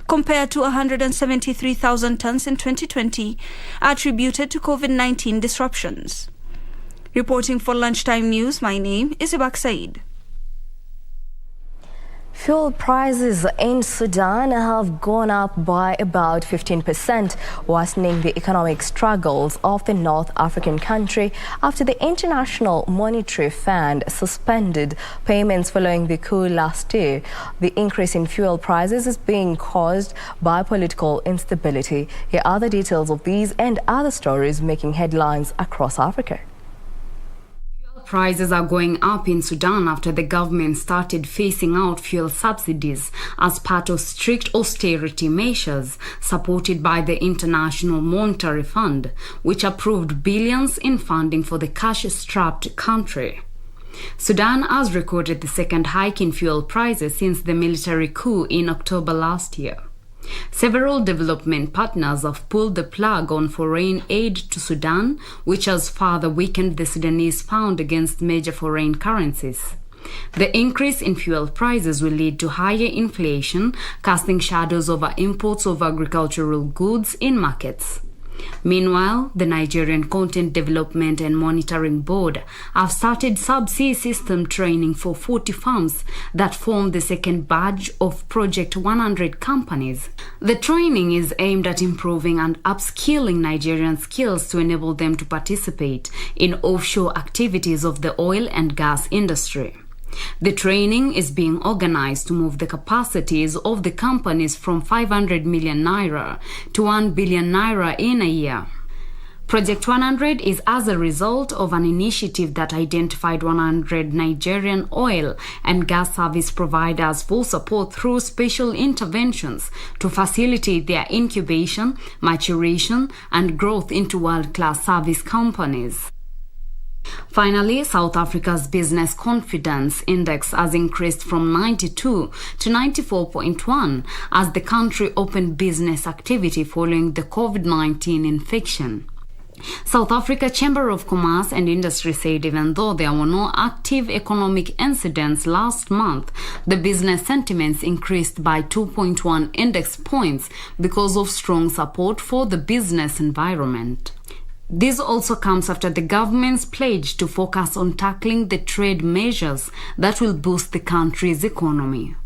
compared to 173,000 tons in 2020, attributed to COVID-19 disruptions. Reporting for Lunchtime News, my name is Ibak Said. Fuel prices in Sudan have gone up by about 15%, worsening the economic struggles of the North African country after the International Monetary Fund suspended payments following the coup last year. The increase in fuel prices is being caused by political instability. Here are the details of these and other stories making headlines across Africa. Prices are going up in Sudan after the government started phasing out fuel subsidies as part of strict austerity measures supported by the International Monetary Fund, which approved billions in funding for the cash-strapped country. Sudan has recorded the second hike in fuel prices since the military coup in October last year. Several development partners have pulled the plug on foreign aid to Sudan, which has further weakened the Sudanese pound against major foreign currencies. The increase in fuel prices will lead to higher inflation, casting shadows over imports of agricultural goods in markets. Meanwhile, the Nigerian Content Development and Monitoring Board have started subsea system training for 40 firms that form the second batch of Project 100 companies. The training is aimed at improving and upskilling Nigerian skills to enable them to participate in offshore activities of the oil and gas industry. The training is being organized to move the capacities of the companies from 500 million naira to 1 billion naira in a year. Project 100 is as a result of an initiative that identified 100 Nigerian oil and gas service providers for support through special interventions to facilitate their incubation, maturation, and growth into world-class service companies. Finally, South Africa's business confidence index has increased from 92 to 94.1 as the country opened business activity following the COVID-19 infection. South Africa Chamber of Commerce and Industry said even though there were no active economic incidents last month, the business sentiments increased by 2.1 index points because of strong support for the business environment. This also comes after the government's pledge to focus on tackling the trade measures that will boost the country's economy.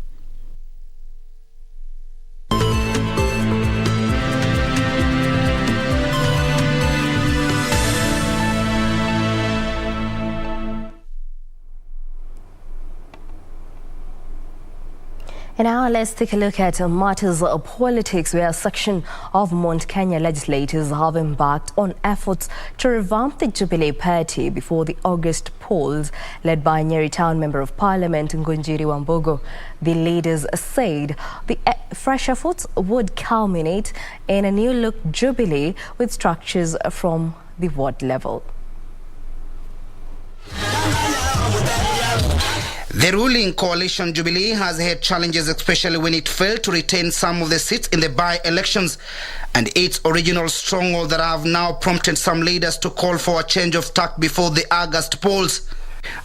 And now let's take a look at matters of politics, where a section of Mount Kenya legislators have embarked on efforts to revamp the Jubilee Party before the August polls, led by Nyeri Town Member of Parliament Ngunjiri Wambiru. The leaders said the fresh efforts would culminate in a new-look Jubilee with structures from the ward level. The ruling coalition Jubilee has had challenges, especially when it failed to retain some of the seats in the by-elections and its original stronghold that have now prompted some leaders to call for a change of tack before the August polls.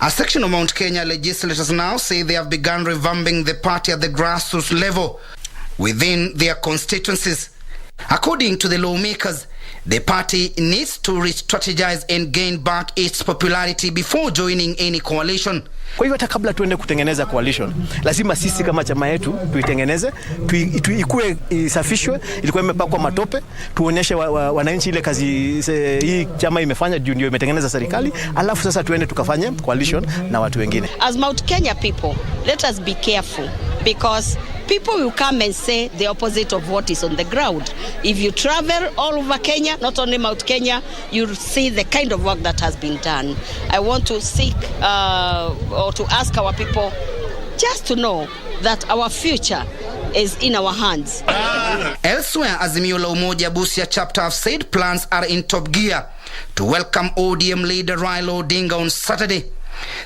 A section of Mount Kenya legislators now say they have begun revamping the party at the grassroots level within their constituencies. According to the lawmakers, the party needs to re-strategize and gain back its popularity before joining any coalition. Kwa hivyo hata kabla tuende kutengeneza coalition, lazima sisi kama chama yetu tuitengeneze, ikue isafishwe, ilikuwa imepakwa matope, tuonyeshe wananchi ile kazi hii chama imefanya ndio imetengeneza serikali, alafu sasa tuende tukafanye coalition na watu wengine. As Mount Kenya people, let us be careful because people will come and say the opposite of what is on the ground. If you travel all over Kenya, not only Mount Kenya, you'll see the kind of work that has been done. I want to seek or to ask our people just to know that our future is in our hands. Elsewhere, Azimio la Umoja Busia chapter have said plans are in top gear to welcome ODM leader Raila Odinga on Saturday.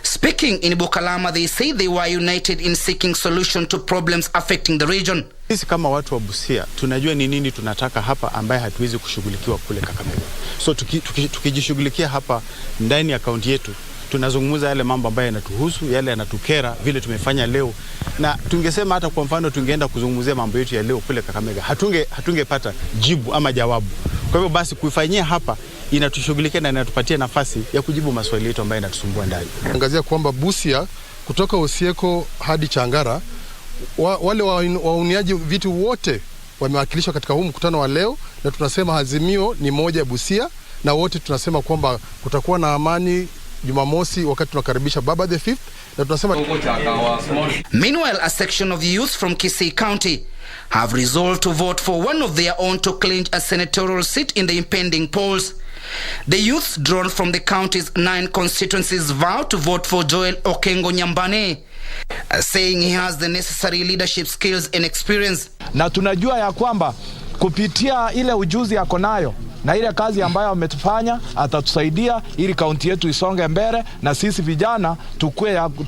Speaking in Bukalama, they say they were united in seeking solution to problems affecting the region. Sisi kama watu wa Busia tunajua ni nini tunataka hapa ambaye hatuwezi kushughulikiwa kule Kakamega. So tukijishughulikia hapa ndani ya kaunti yetu, tunazungumza yale mambo ambayo yanatuhusu, yale yanatukera vile tumefanya leo. Na tungesema hata kwa mfano tungeenda kuzungumzia mambo yetu ya leo kule Kakamega, hatungepata jibu ama jawabu. Kwa hivyo basi kuifanyia hapa inatushughulikia na inatupatia nafasi ya kujibu maswali yetu ambayo yanatusumbua ndani. Angazia kwamba Busia kutoka Osieko hadi Changara, wale wauniaji vitu wote wamewakilishwa katika huu mkutano wa leo, na tunasema Azimio ni moja Busia, na wote tunasema kwamba kutakuwa na amani Jumamosi wakati tunakaribisha Baba the 5th, na tunasema. Meanwhile, a section of the youth from Kisii County have resolved to vote for one of their own to clinch a senatorial seat in the impending polls. The youths drawn from the county's 9 constituencies vow to vote for Joel Okengo Nyambane, saying he has the necessary leadership skills and experience. Na tunajua ya kwamba kupitia ile ujuzi yako nayo na ile kazi ambayo ametufanya atatusaidia ili kaunti yetu isonge mbele, na sisi vijana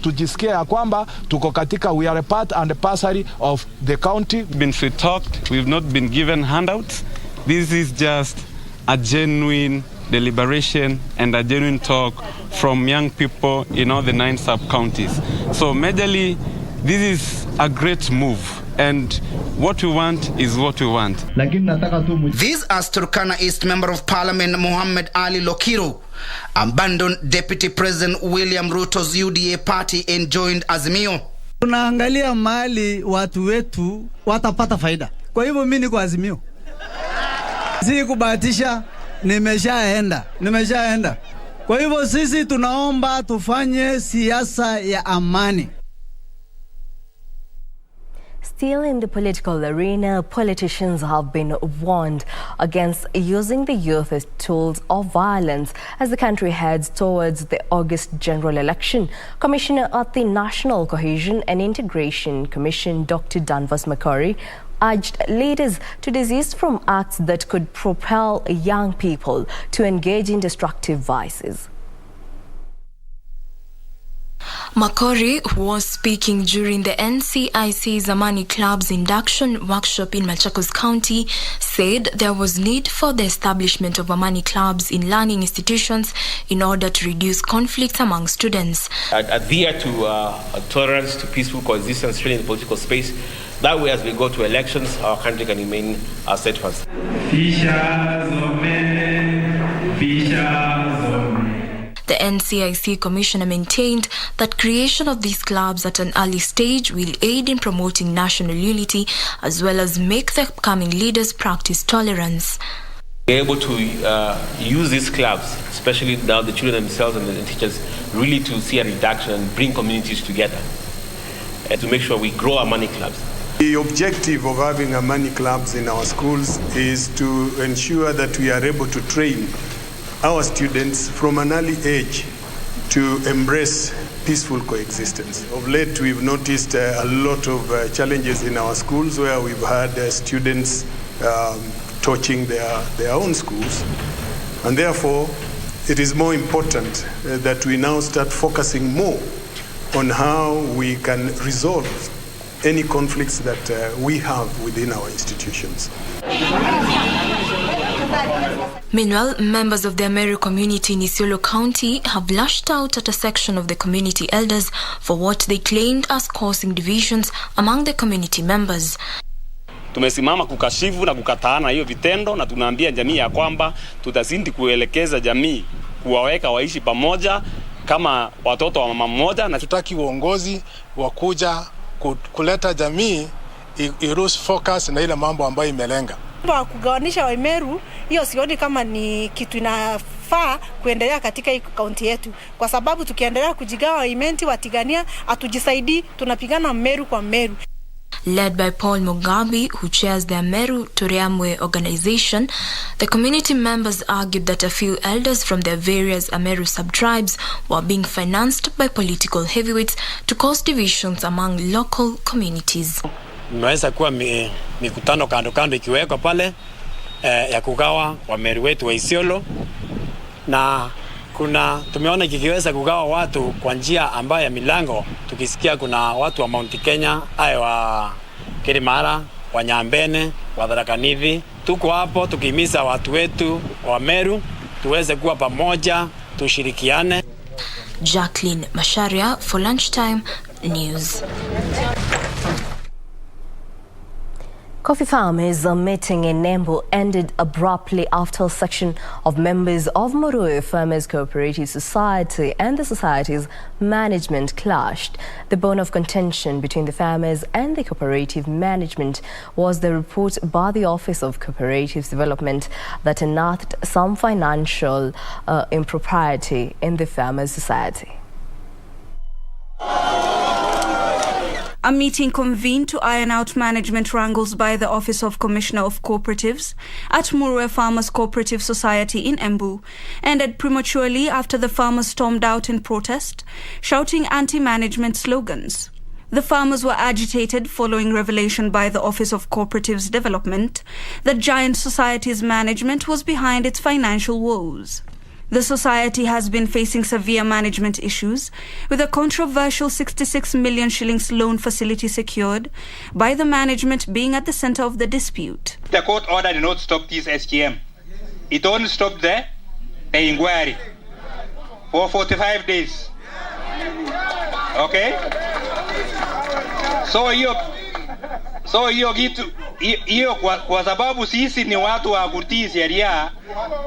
tujisikie ya kwamba tuko katika, we are a part and parcel of the county. We've been free talked, we've not been given handouts. This is just a genuine deliberation and a genuine talk from young people in all the 9 sub-counties. So majorly, this is a great move, and what we want is what we want. This as Turkana East Member of Parliament Mohammed Ali Lokiro abandoned Deputy President William Ruto's UDA party and joined Azimio. Tunaangalia mahali watu wetu watapata faida. Kwa hivyo mimi niko Azimio. Si kubahatisha, nimeshaenda. Kwa hivyo sisi tunaomba tufanye siasa ya amani. Still in the political arena, politicians have been warned against using the youth as tools of violence as the country heads towards the August general election. Commissioner at the National Cohesion and Integration Commission, Dr. Danvas Makori, urged leaders to desist from acts that could propel young people to engage in destructive vices. Makori, who was speaking during the NCIC Zamani Club's induction workshop in Machakos County, said there was need for the establishment of Amani clubs in learning institutions in order to reduce conflicts among students. Adhere to tolerance, to peaceful coexistence, especially in the political space. That way, as we go to elections, our country can remain steadfast. The NCIC Commissioner maintained that creation of these clubs at an early stage will aid in promoting national unity as well as make the upcoming leaders practice tolerance. We're able to use these clubs, especially now the children themselves and the teachers, really to see a reduction and bring communities together and to make sure we grow our money clubs. The objective of having Amani clubs in our schools is to ensure that we are able to train our students from an early age to embrace peaceful coexistence. Of late, we've noticed a lot of challenges in our schools where we've had students torching their own schools. And therefore, it is more important that we now start focusing more on how we can resolve any conflicts that we have within our institutions. Meanwhile, members of the Ameru community in Isiolo County have lashed out at a section of the community elders for what they claimed as causing divisions among the community members. Tumesimama kukashifu na kukataana hiyo vitendo, na tunaambia jamii ya kwamba tutazidi kuelekeza jamii kuwaweka waishi pamoja kama watoto wa mama mmoja, na tutaki uongozi wa kuja kuleta jamii irus focus na ile mambo ambayo imelenga kugawanisha Wameru. Hiyo sioni kama ni kitu inafaa kuendelea katika hii kaunti yetu, kwa sababu tukiendelea kujigawa imenti watigania atujisaidii, tunapigana Meru kwa Meru. Led by Paul Mugabe, who chairs the Ameru Toriamwe organization, the community members argued that a few elders from their various Ameru sub-tribes were being financed by political heavyweights to cause divisions among local communities. Mmeweza kuwa mikutano kando ikiwekwa pale ya kugawa Wameru wetu wa Isiolo, na tumeona kikiweza kugawa watu kwa njia ambayo ya milango, tukisikia kuna watu wa Mount Kenya, wa Kirimara, wa Nyambene, wa Tharaka Nithi. Tuko hapo tukihimiza watu wetu wa Meru tuweze kuwa pamoja, tushirikiane. Jacqueline Masharia for Lunchtime News. Coffee farmers' meeting in Nembu ended abruptly after a section of members of Murue Farmers Cooperative Society and the society's management clashed. The bone of contention between the farmers and the cooperative management was the report by the Office of Cooperative Development that unearthed some financial impropriety in the Farmers Society. A meeting convened to iron out management wrangles by the Office of Commissioner of Cooperatives at Murue Farmers Cooperative Society in Embu ended prematurely after the farmers stormed out in protest, shouting anti-management slogans. The farmers were agitated following revelation by the Office of Cooperatives Development that Giant Society's management was behind its financial woes. The society has been facing severe management issues, with a controversial 66 million shillings loan facility secured by the management being at the center of the dispute. The court order did not stop this SGM. It only stopped the inquiry for 45 days. Okay? So hiyo kitu hiyo kwa sababu sisi ni watu wa kutii sheria,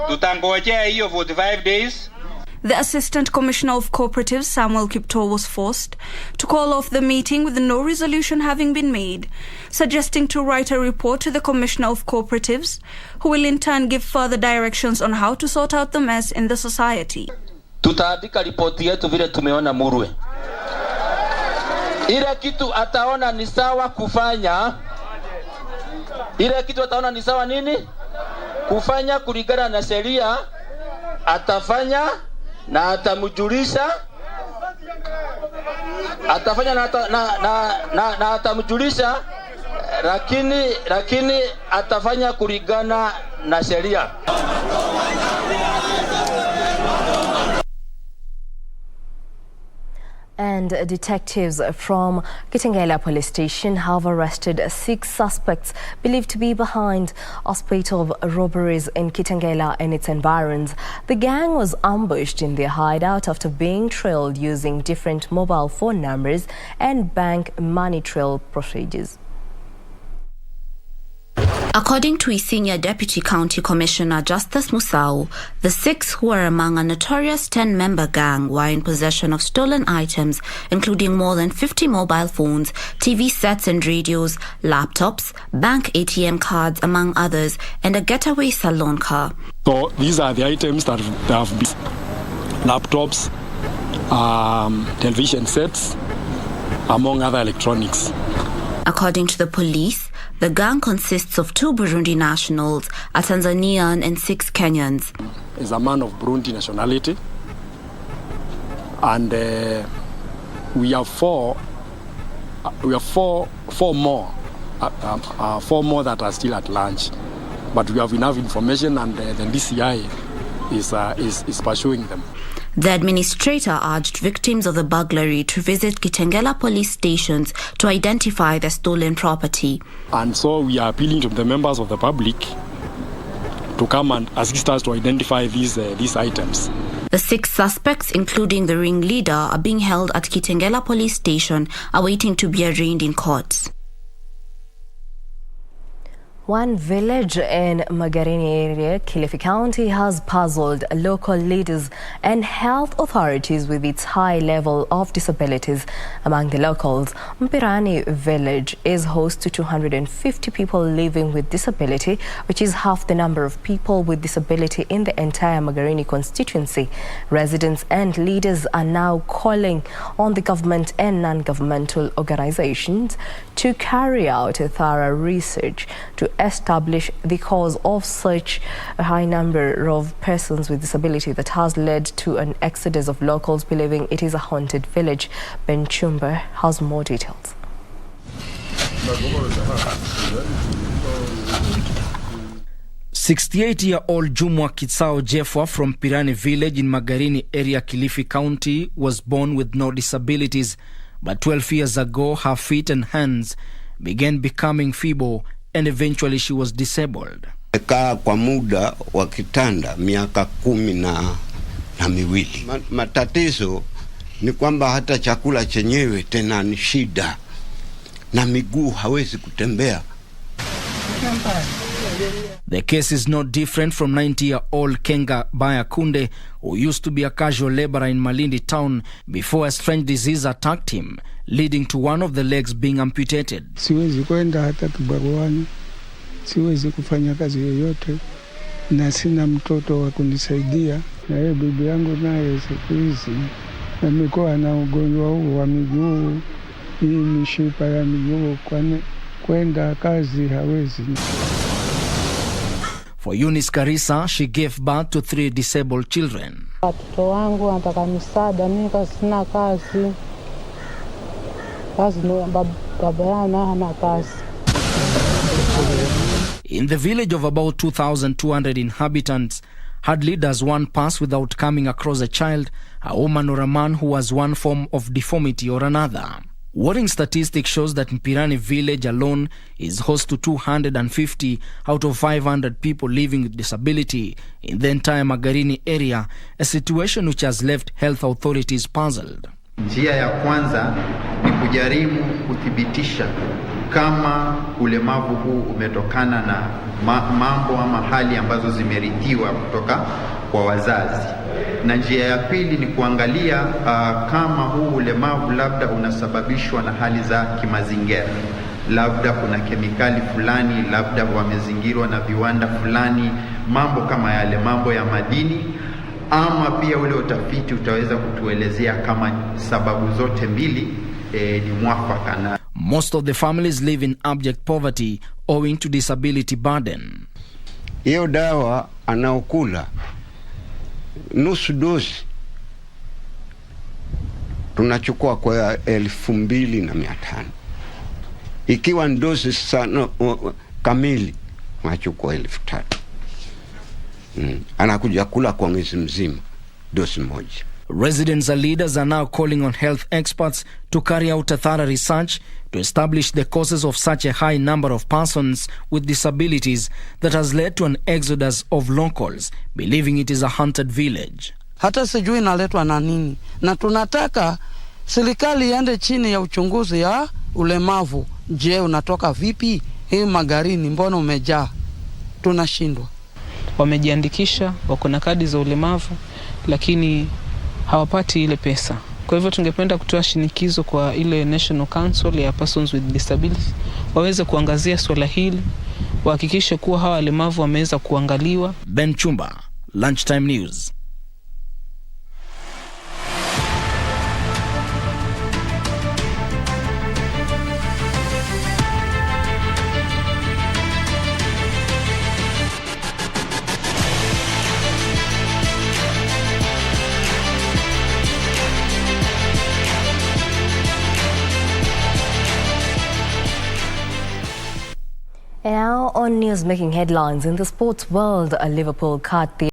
tutangojea hiyo 45 days. The Assistant Commissioner of Cooperatives, Samuel Kipto, was forced to call off the meeting with no resolution having been made, suggesting to write a report to the Commissioner of Cooperatives, who will in turn give further directions on how to sort out the mess in the society. Tutaandika ripoti yetu vile tumeona Murwe. Ile kitu ataona ni sawa kufanya. Ile kitu ataona ni sawa nini? Kufanya kulingana na sheria, atafanya na atamjulisha. Atafanya na atamjulisha, lakini atafanya kulingana na sheria. And detectives from Kitengela Police Station have arrested 6 suspects believed to be behind a spate of robberies in Kitengela and its environs. The gang was ambushed in their hideout after being trailed using different mobile phone numbers and bank money trail procedures. According to a senior Deputy County Commissioner Justice Musau, the 6 who were among a notorious 10-member gang were in possession of stolen items, including more than 50 mobile phones, TV sets and radios, laptops, bank ATM cards, among others, and a getaway salon car. So these are the items that have been laptops, television sets, among other electronics. According to the police, the gang consists of 2 Burundi nationals, a Tanzanian and 6 Kenyans. Is a man of Burundi nationality, and we have four more that are still at large, but we have enough information, and the DCI is pursuing them. The administrator urged victims of the burglary to visit Kitengela police stations to identify the stolen property. And so we are appealing to the members of the public to come and assist us to identify these items. The 6 suspects, including the ringleader, are being held at Kitengela police station, awaiting to be arraigned in court. One village in Magarini area, Kilifi County, has puzzled local leaders and health authorities with its high level of disabilities among the locals. Mpirani village is host to 250 people living with disability, which is half the number of people with disability in the entire Magarini constituency. Residents and leaders are now calling on the government and non-governmental organizations to carry out a thorough research to establish the cause of such a high number of persons with disability that has led to an exodus of locals believing it is a haunted village. Ben Chumba has more details. 68-year-old Jumwa Kitsao Jefwa from Pirani village in Magarini area, Kilifi County, was born with no disabilities, but 12 years ago her feet and hands began becoming feeble and eventually she was disabled. Kaa kwa muda wa kitanda miaka 12. Matatizo ni kwamba hata chakula chenyewe tena ni shida na miguu hawezi kutembea. The case is not different from 90-year-old Kenga Bayakunde, who used to be a casual laborer in Malindi town before a strange disease attacked him, leading to one of the legs being amputated. Siwezi kwenda hata kibaruani, siwezi kufanya kazi yoyote, na sina mtoto wa kunisaidia, na bibi yangu naye siku hizi amekuwa na ugonjwa huu wa miguu, hii mishipa ya miguu, kwenda kazi hawezi. For Eunice Karisa, she gave birth to 3 disabled children. Watoto wangu wanataka msaada, mimi sina kazi. In the village of about 2,200 inhabitants, hardly does one pass without coming across a child, a woman or a man who has one form of deformity or another. Worrying statistics shows that Mpirani village alone is host to 250 out of 500 people living with disability in the entire Magarini area, a situation which has left health authorities puzzled. Njia ya kwanza ni kujaribu kuthibitisha kama ulemavu huu umetokana na mambo ama hali ambazo zimerithiwa kutoka kwa wazazi. Na njia ya pili ni kuangalia kama huu ulemavu labda unasababishwa na hali za kimazingira. Labda kuna kemikali fulani, labda wamezingirwa na viwanda fulani, mambo kama yale, mambo ya madini. Ama pia ule utafiti utaweza kutuelezea kama sababu zote mbili ni mwafaka. Na most of the families live in abject poverty owing to disability burden. Hiyo dawa anaokula nusu dosi tunachukua kwa 2,500. Ikiwa dosi sana kamili tunachukua 3,000. Anakuja kula kwa mwezi mzima dosi moja. Residents and leaders are now calling on health experts to carry out a thorough research to establish the causes of such a high number of persons with disabilities that has led to an exodus of locals, believing it is a haunted village. Hata sijui inaletwa na nini, na tunataka serikali iende chini ya uchunguzi ya ulemavu. Je, unatoka vipi? Hii Magarini mbona umejaa? Tunashindwa. Wamejiandikisha, wako na kadi za ulemavu, lakini hawapati ile pesa. Kwa hivyo tungependa kutoa shinikizo kwa ile National Council ya Persons with Disabilities waweze kuangazia swala hili, wahakikishe kuwa hawa walemavu wameweza kuangaliwa. Ben Chumba, Lunchtime News. Now on news making headlines in the sports world, a Liverpool cut the